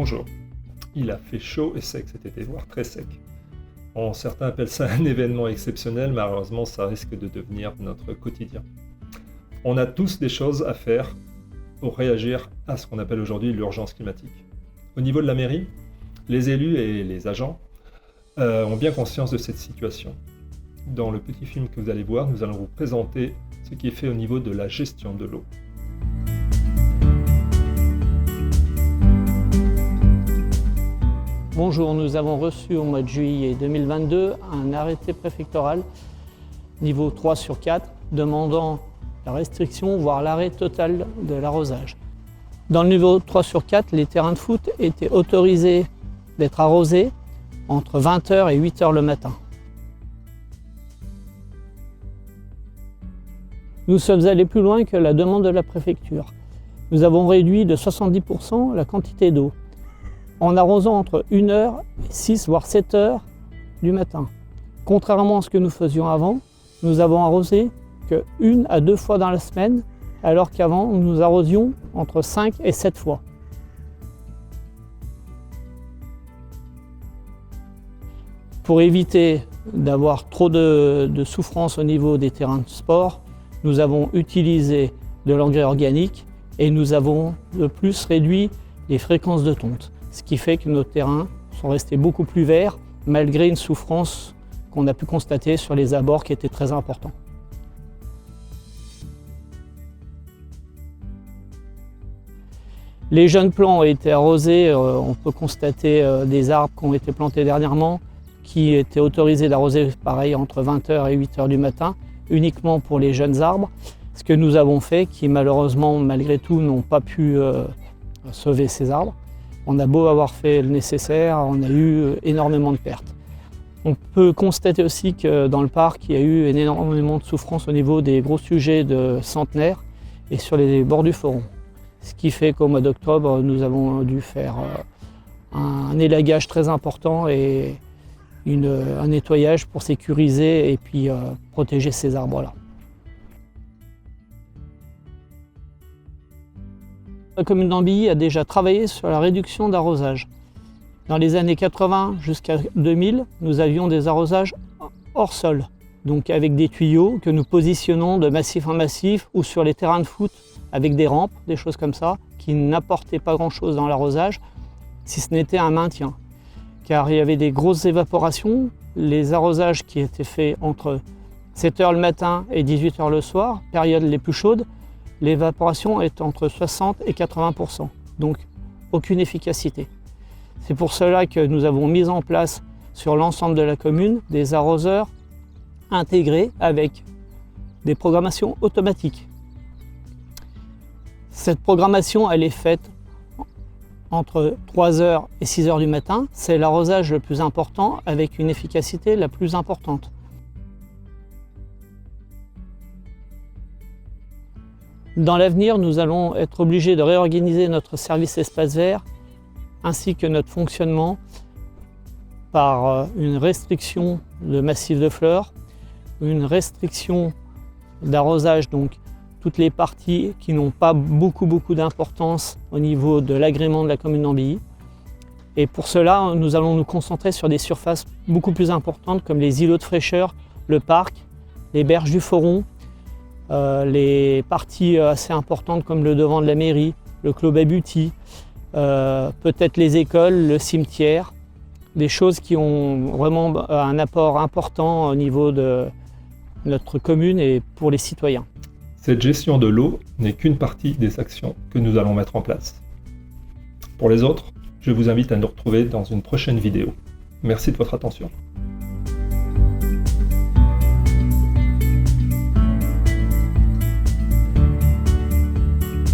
Bonjour. Il a fait chaud et sec cet été, voire très sec. Bon, certains appellent ça un événement exceptionnel, malheureusement ça risque de devenir notre quotidien. On a tous des choses à faire pour réagir à ce qu'on appelle aujourd'hui l'urgence climatique. Au niveau de la mairie, les élus et les agents ont bien conscience de cette situation. Dans le petit film que vous allez voir, nous allons vous présenter ce qui est fait au niveau de la gestion de l'eau. Bonjour, nous avons reçu au mois de juillet 2022 un arrêté préfectoral niveau 3/4 demandant la restriction, voire l'arrêt total de l'arrosage. Dans le niveau 3/4, les terrains de foot étaient autorisés d'être arrosés entre 20h et 8h le matin. Nous sommes allés plus loin que la demande de la préfecture. Nous avons réduit de 70% la quantité d'eau, en arrosant entre 1h et 6 voire 7h du matin. Contrairement à ce que nous faisions avant, nous avons arrosé que 1 à 2 fois dans la semaine, alors qu'avant nous arrosions entre 5 et 7 fois. Pour éviter d'avoir trop de souffrance au niveau des terrains de sport, nous avons utilisé de l'engrais organique et nous avons de plus réduit les fréquences de tonte, ce qui fait que nos terrains sont restés beaucoup plus verts malgré une souffrance qu'on a pu constater sur les abords qui était très important. Les jeunes plants ont été arrosés, on peut constater des arbres qui ont été plantés dernièrement, qui étaient autorisés d'arroser pareil entre 20h et 8h du matin, uniquement pour les jeunes arbres. Ce que nous avons fait, qui malheureusement malgré tout n'ont pas pu sauver ces arbres. On a beau avoir fait le nécessaire, on a eu énormément de pertes. On peut constater aussi que dans le parc, il y a eu énormément de souffrance au niveau des gros sujets de centenaire et sur les bords du Foron. Ce qui fait qu'au mois d'octobre, nous avons dû faire un élagage très important et un nettoyage pour sécuriser et puis protéger ces arbres-là. La commune d'Ambilly a déjà travaillé sur la réduction d'arrosage. Dans les années 80 jusqu'à 2000, nous avions des arrosages hors sol, donc avec des tuyaux que nous positionnons de massif en massif ou sur les terrains de foot avec des rampes, des choses comme ça, qui n'apportaient pas grand-chose dans l'arrosage, si ce n'était un maintien. Car il y avait des grosses évaporations, les arrosages qui étaient faits entre 7h le matin et 18h le soir, périodes les plus chaudes, l'évaporation est entre 60 et 80%, donc aucune efficacité. C'est pour cela que nous avons mis en place sur l'ensemble de la commune des arroseurs intégrés avec des programmations automatiques. Cette programmation, elle est faite entre 3h et 6h du matin. C'est l'arrosage le plus important avec une efficacité la plus importante. Dans l'avenir, nous allons être obligés de réorganiser notre service espace vert ainsi que notre fonctionnement par une restriction de massif de fleurs, une restriction d'arrosage, donc toutes les parties qui n'ont pas beaucoup d'importance au niveau de l'agrément de la commune d'Ambilly. Et pour cela, nous allons nous concentrer sur des surfaces beaucoup plus importantes comme les îlots de fraîcheur, le parc, les berges du Foron, les parties assez importantes comme le devant de la mairie, le clos Babuti, peut-être les écoles, le cimetière, des choses qui ont vraiment un apport important au niveau de notre commune et pour les citoyens. Cette gestion de l'eau n'est qu'une partie des actions que nous allons mettre en place. Pour les autres, je vous invite à nous retrouver dans une prochaine vidéo. Merci de votre attention.